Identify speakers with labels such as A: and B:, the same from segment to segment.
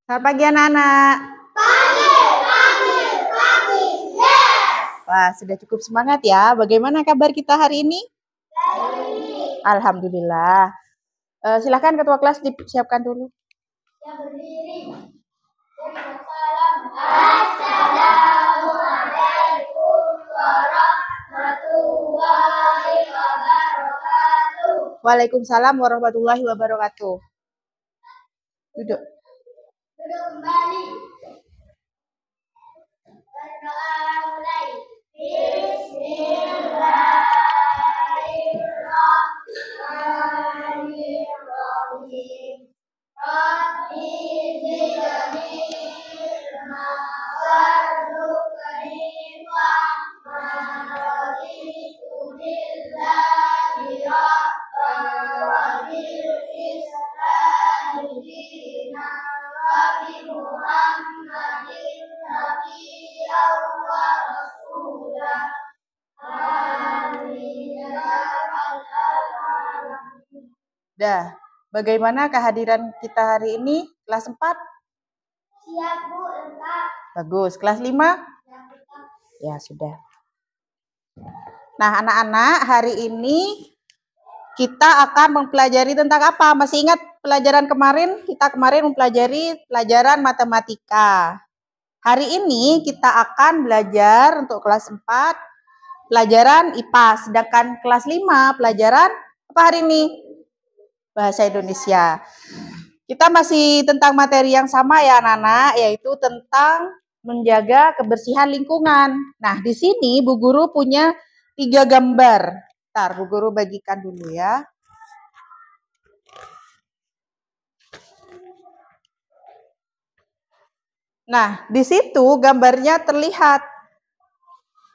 A: Selamat pagi anak-anak.
B: Pagi, yes.
A: Wah, sudah cukup semangat ya. Bagaimana kabar kita hari ini? Alhamdulillah. Silakan ketua kelas disiapkan dulu.
B: Yang berdiri. Assalamualaikum warahmatullahi wabarakatuh.
A: Waalaikumsalam warahmatullahi wabarakatuh. Duduk.
B: Duduk kembali. Berdoa mulai. Bismillahirrahmanirrahim. Rabbi zidni ilma warzuqni fahma raditu billahi rabban wa bil islami dinan wa bi Muhammadin nabiyyan wa rasulah. Amin ya rabbal alamin.
A: Dah. Bagaimana kehadiran kita hari ini? Kelas 4?
B: Siap, Bu, lengkap.
A: Bagus. Kelas 5?
B: Lengkap.
A: Ya, sudah. Nah, anak-anak, hari ini kita akan mempelajari tentang apa? Masih ingat pelajaran kemarin? Kita kemarin mempelajari pelajaran matematika. Hari ini kita akan belajar untuk kelas 4 pelajaran IPA. Sedangkan kelas 5 pelajaran apa hari ini? Bahasa Indonesia. Kita masih tentang materi yang sama ya anak-anak, yaitu tentang menjaga kebersihan lingkungan. Nah, di sini Bu Guru punya 3 gambar. Ntar Bu Guru bagikan dulu ya. Nah, di situ gambarnya terlihat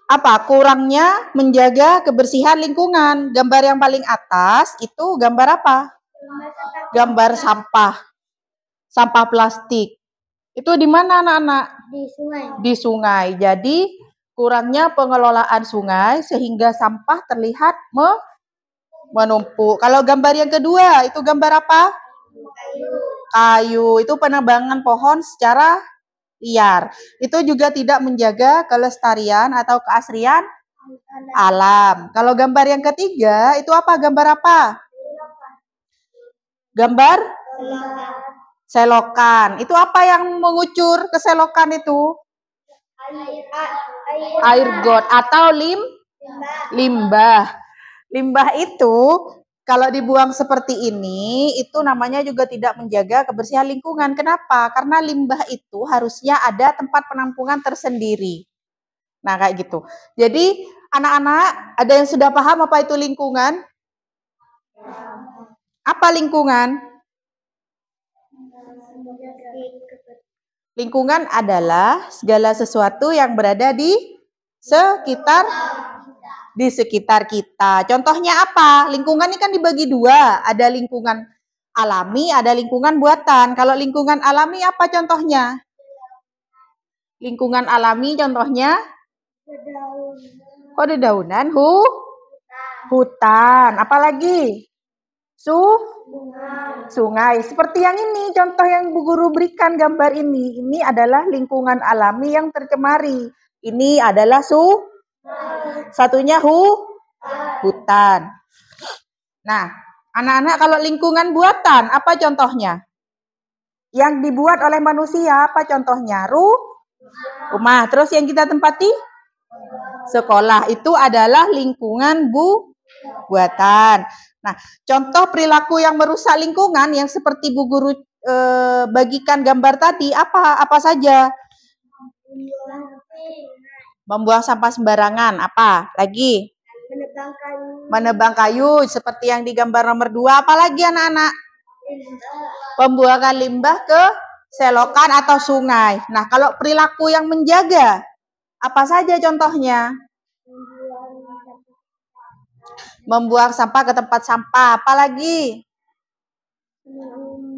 A: apa? Kurangnya menjaga kebersihan lingkungan. Gambar yang paling atas itu gambar apa? Gambar sampah. Sampah plastik. Itu di mana anak-anak?
B: Di sungai.
A: Di sungai. Jadi kurangnya pengelolaan sungai sehingga sampah terlihat menumpuk. Kalau gambar yang kedua itu gambar apa? Kayu. Itu penebangan pohon secara liar. Itu juga tidak menjaga kelestarian atau keasrian alam. Kalau gambar yang ketiga itu apa? Gambar apa? Gambar selokan. Itu apa yang mengucur ke selokan itu? Air got atau limbah. Limbah itu kalau dibuang seperti ini, itu namanya juga tidak menjaga kebersihan lingkungan. Kenapa? Karena limbah itu harusnya ada tempat penampungan tersendiri. Nah, kayak gitu. Jadi, anak-anak, ada yang sudah paham apa itu lingkungan? Apa lingkungan? Lingkungan adalah segala sesuatu yang berada di sekitar kita. Contohnya apa? Lingkungan ini kan dibagi 2. Ada lingkungan alami, ada lingkungan buatan. Kalau lingkungan alami apa contohnya? Lingkungan alami contohnya? Kok dedaunan? Hutan. Apalagi? Sungai. Seperti yang ini, contoh yang Bu Guru berikan gambar ini. Ini adalah lingkungan alami yang tercemari. Ini adalah satunya hutan. Nah, anak-anak kalau lingkungan buatan, apa contohnya? Yang dibuat oleh manusia, apa contohnya? Rumah. Terus yang kita tempati? Sekolah. Itu adalah lingkungan buatan. Nah, contoh perilaku yang merusak lingkungan yang seperti Bu Guru bagikan gambar tadi, apa saja? Membuang sampah sembarangan. Apa? Lagi? Menebang kayu. Seperti yang di gambar nomor 2. Apa lagi anak-anak? Pembuangan limbah ke selokan atau sungai. Nah, kalau perilaku yang menjaga, apa saja contohnya? Membuang sampah ke tempat sampah. Apalagi?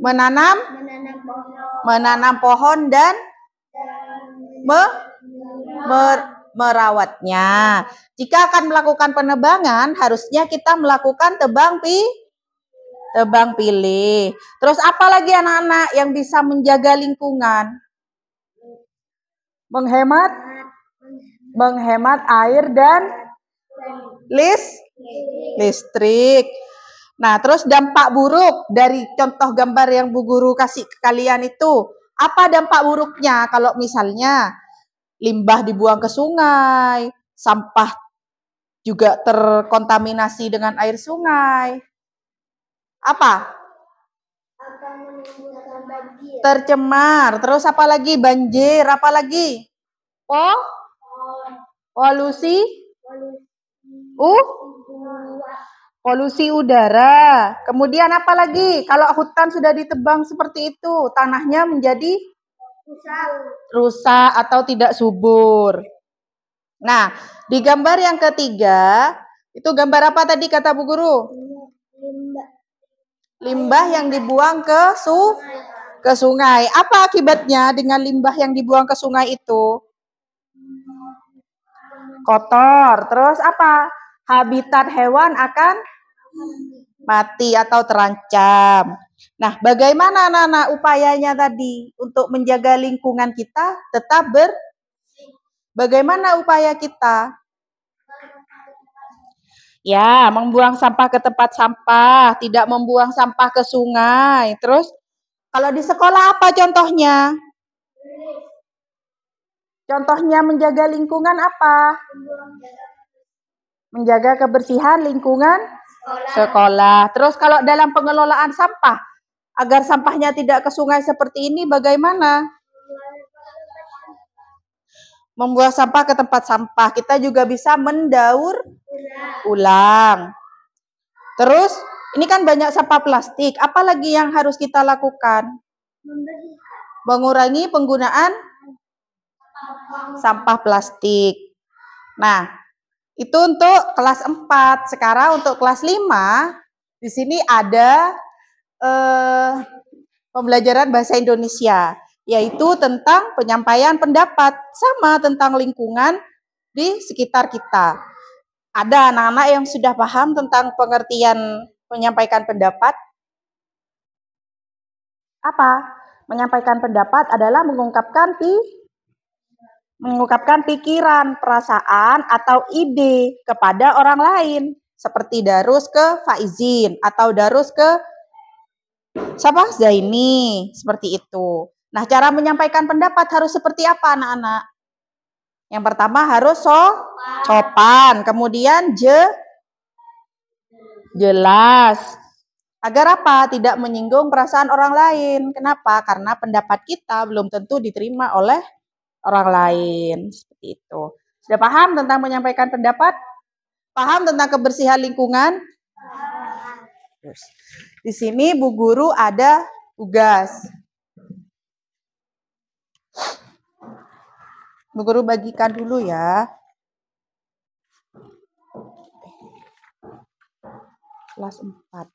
A: Menanam pohon dan merawatnya. Jika akan melakukan penebangan, harusnya kita melakukan tebang Tebang pilih. Terus apa lagi anak-anak yang bisa menjaga lingkungan? Menghemat air dan listrik. Nah, terus dampak buruk dari contoh gambar yang Bu Guru kasih ke kalian itu, apa dampak buruknya kalau misalnya limbah dibuang ke sungai, sampah juga terkontaminasi dengan air sungai? Apa?
B: Akan menimbulkan banjir.
A: Tercemar. Terus apa lagi? Banjir. Apa lagi? Polusi? Polusi udara. Kemudian apa lagi? Kalau hutan sudah ditebang seperti itu, tanahnya menjadi rusak atau tidak subur. Nah, di gambar yang ketiga, itu gambar apa tadi kata Bu Guru? Limbah yang dibuang ke sungai. Apa akibatnya dengan limbah yang dibuang ke sungai itu? Kotor. Terus apa? Habitat hewan akan mati atau terancam. Nah, bagaimana anak-anak upayanya tadi untuk menjaga lingkungan kita tetap Bagaimana upaya kita? Ya, membuang sampah ke tempat sampah, tidak membuang sampah ke sungai. Terus, kalau di sekolah apa contohnya? Contohnya menjaga lingkungan apa? Menjaga kebersihan lingkungan sekolah. Terus kalau dalam pengelolaan sampah, agar sampahnya tidak ke sungai seperti ini, bagaimana? Membuang sampah ke tempat sampah. Kita juga bisa mendaur ulang. Terus, ini kan banyak sampah plastik. Apalagi yang harus kita lakukan? Mengurangi penggunaan sampah plastik. Nah, itu untuk kelas 4. Sekarang untuk kelas 5, di sini ada pembelajaran bahasa Indonesia, yaitu tentang penyampaian pendapat, sama tentang lingkungan di sekitar kita. Ada anak-anak yang sudah paham tentang pengertian menyampaikan pendapat? Apa? Menyampaikan pendapat adalah mengungkapkan pikiran, perasaan, atau ide kepada orang lain. Seperti Darus ke Faizin, atau Darus ke Zaini, seperti itu. Nah, cara menyampaikan pendapat harus seperti apa anak-anak? Yang pertama harus sopan, kemudian jelas. Agar apa? Tidak menyinggung perasaan orang lain. Kenapa? Karena pendapat kita belum tentu diterima oleh orang lain. Seperti itu. Sudah paham tentang menyampaikan pendapat? Paham tentang kebersihan lingkungan? Terus, di sini Bu Guru ada tugas. Bu Guru bagikan dulu ya. Kelas 4.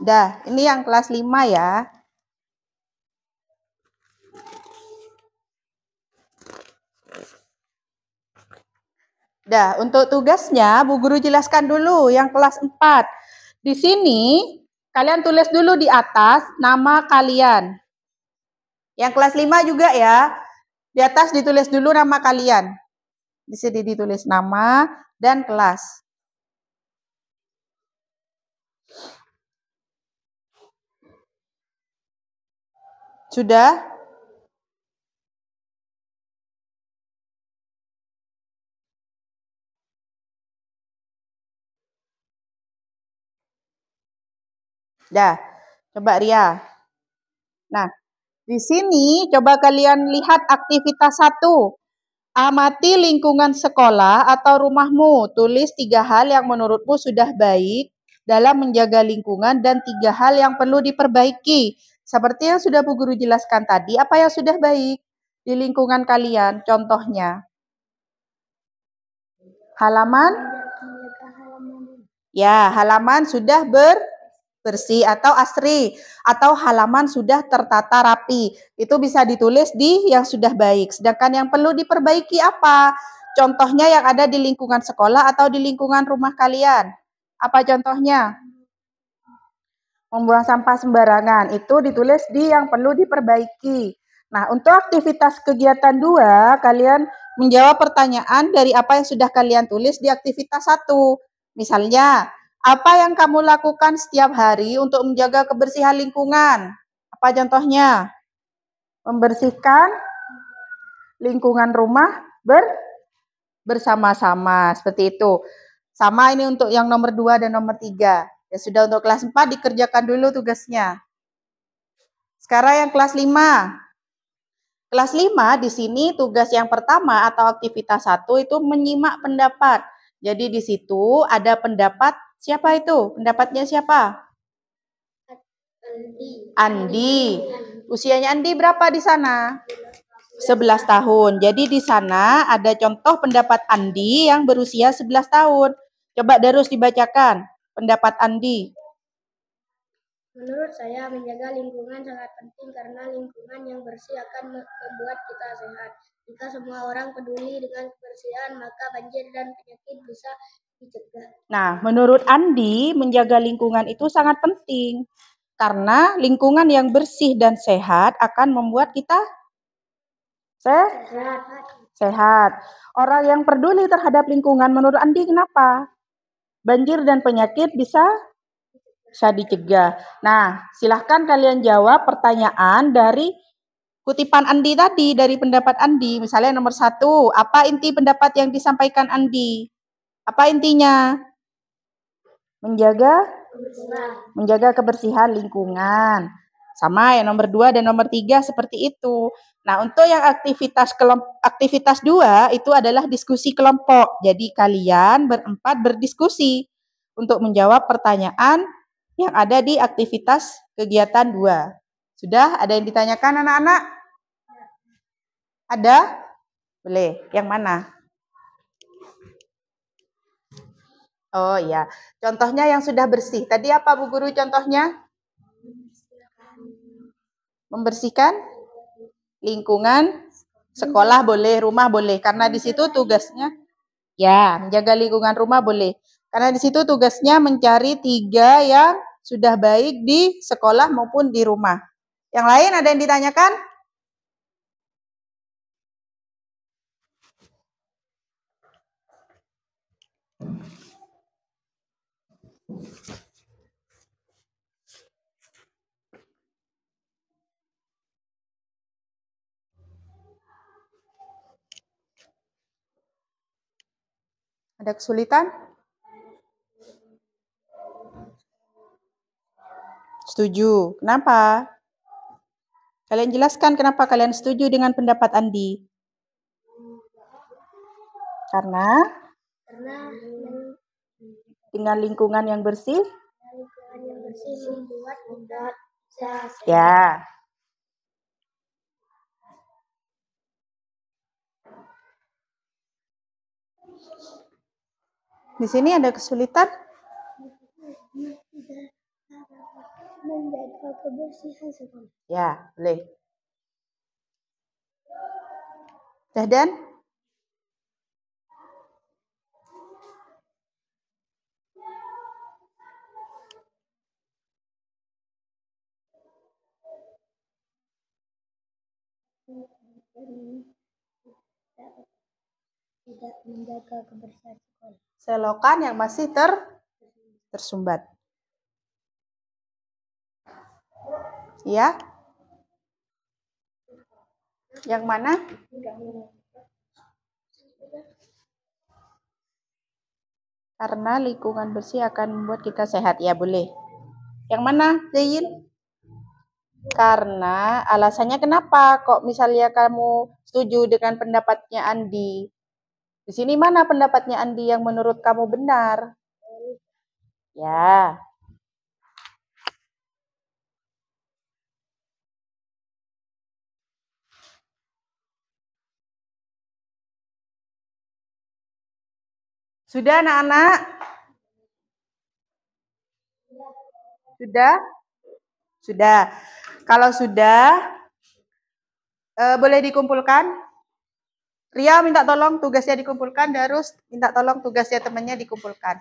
A: Dah, ini yang kelas 5 ya. Dah, untuk tugasnya Bu Guru jelaskan dulu yang kelas 4. Di sini kalian tulis dulu di atas nama kalian. Yang kelas 5 juga ya. Di atas ditulis dulu nama kalian. Di sini ditulis nama dan kelas. Sudah? Dah, coba Ria. Nah, di sini coba kalian lihat aktivitas 1. Amati lingkungan sekolah atau rumahmu. Tulis 3 hal yang menurutmu sudah baik dalam menjaga lingkungan dan 3 hal yang perlu diperbaiki. Seperti yang sudah Bu Guru jelaskan tadi, apa yang sudah baik di lingkungan kalian? Contohnya, halaman? Ya, halaman sudah bersih, atau asri, atau halaman sudah tertata rapi. Itu bisa ditulis di yang sudah baik. Sedangkan yang perlu diperbaiki apa? Contohnya yang ada di lingkungan sekolah atau di lingkungan rumah kalian. Apa contohnya? Membuang sampah sembarangan. Itu ditulis di yang perlu diperbaiki. Nah, untuk aktivitas kegiatan 2, kalian menjawab pertanyaan dari apa yang sudah kalian tulis di aktivitas 1. Misalnya, apa yang kamu lakukan setiap hari untuk menjaga kebersihan lingkungan? Apa contohnya? Membersihkan lingkungan rumah bersama-sama, seperti itu. Sama ini untuk yang nomor 2 dan nomor 3. Ya sudah, untuk kelas 4 dikerjakan dulu tugasnya. Sekarang yang kelas 5. Kelas 5 di sini tugas yang pertama atau aktivitas 1 itu menyimak pendapat. Jadi di situ ada pendapat siapa itu? Pendapatnya siapa? Andi. Usianya Andi berapa di sana? 11 tahun. Jadi di sana ada contoh pendapat Andi yang berusia 11 tahun. Coba Darus dibacakan pendapat Andi.
B: Menurut saya, menjaga lingkungan sangat penting karena lingkungan yang bersih akan membuat kita sehat. Jika semua orang peduli dengan kebersihan, maka banjir dan penyakit bisa dicegah.
A: Nah, menurut Andi, menjaga lingkungan itu sangat penting karena lingkungan yang bersih dan sehat akan membuat kita sehat. Orang yang peduli terhadap lingkungan menurut Andi kenapa? Banjir dan penyakit bisa dicegah. Nah, silahkan kalian jawab pertanyaan dari kutipan Andi tadi, dari pendapat Andi. Misalnya nomor 1, apa inti pendapat yang disampaikan Andi? Apa intinya? Menjaga kebersihan lingkungan. Sama yang nomor 2 dan nomor 3 seperti itu. Nah, untuk yang aktivitas 2 itu adalah diskusi kelompok. Jadi kalian berempat berdiskusi untuk menjawab pertanyaan yang ada di aktivitas kegiatan 2. Sudah ada yang ditanyakan anak-anak? Ada? Boleh. Yang mana? Oh iya. Contohnya yang sudah bersih. Tadi apa Bu Guru contohnya? Membersihkan lingkungan sekolah boleh, rumah boleh. Karena di situ tugasnya ya, menjaga lingkungan rumah boleh. Karena di situ tugasnya mencari 3 yang sudah baik di sekolah maupun di rumah. Yang lain ada yang ditanyakan? Ada kesulitan? Setuju. Kenapa? Kalian jelaskan kenapa kalian setuju dengan pendapat Andi. Karena dengan lingkungan yang bersih,
B: membuat kita sehat.
A: ya. Di sini ada kesulitan?
B: Menjaga kebersihan sekolah.
A: Ya, boleh. Dan?
B: Tidak menjaga kebersihan sekolah.
A: Selokan yang masih tersumbat. Ya? Yang mana? Karena lingkungan bersih akan membuat kita sehat. Ya, boleh. Yang mana, Zain? Karena alasannya kenapa kok misalnya kamu setuju dengan pendapatnya Andi? Di sini mana pendapatnya Andi yang menurut kamu benar? Ya. Sudah anak-anak? Sudah? Sudah. Kalau sudah, boleh dikumpulkan. Ria minta tolong tugasnya dikumpulkan, Darus minta tolong tugasnya temannya dikumpulkan.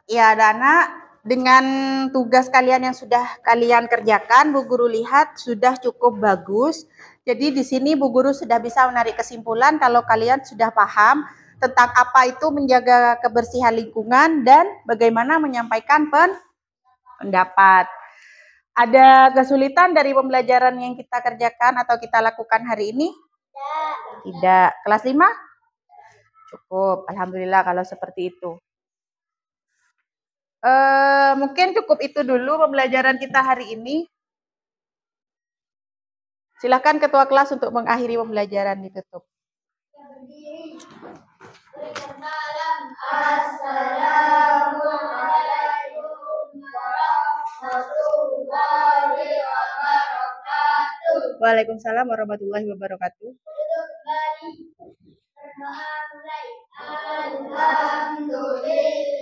A: Ya, anak-anak, dengan tugas kalian yang sudah kalian kerjakan, Bu Guru lihat sudah cukup bagus. Jadi di sini Bu Guru sudah bisa menarik kesimpulan kalau kalian sudah paham tentang apa itu menjaga kebersihan lingkungan dan bagaimana menyampaikan pendapat. Ada kesulitan dari pembelajaran yang kita kerjakan atau kita lakukan hari ini? Tidak. Kelas 5? Cukup. Alhamdulillah kalau seperti itu. Mungkin cukup itu dulu pembelajaran kita hari ini. Silakan ketua kelas untuk mengakhiri pembelajaran, ditutup. Assalamualaikum warahmatullahi wabarakatuh. Waalaikumsalam warahmatullahi wabarakatuh. Alhamdulillah.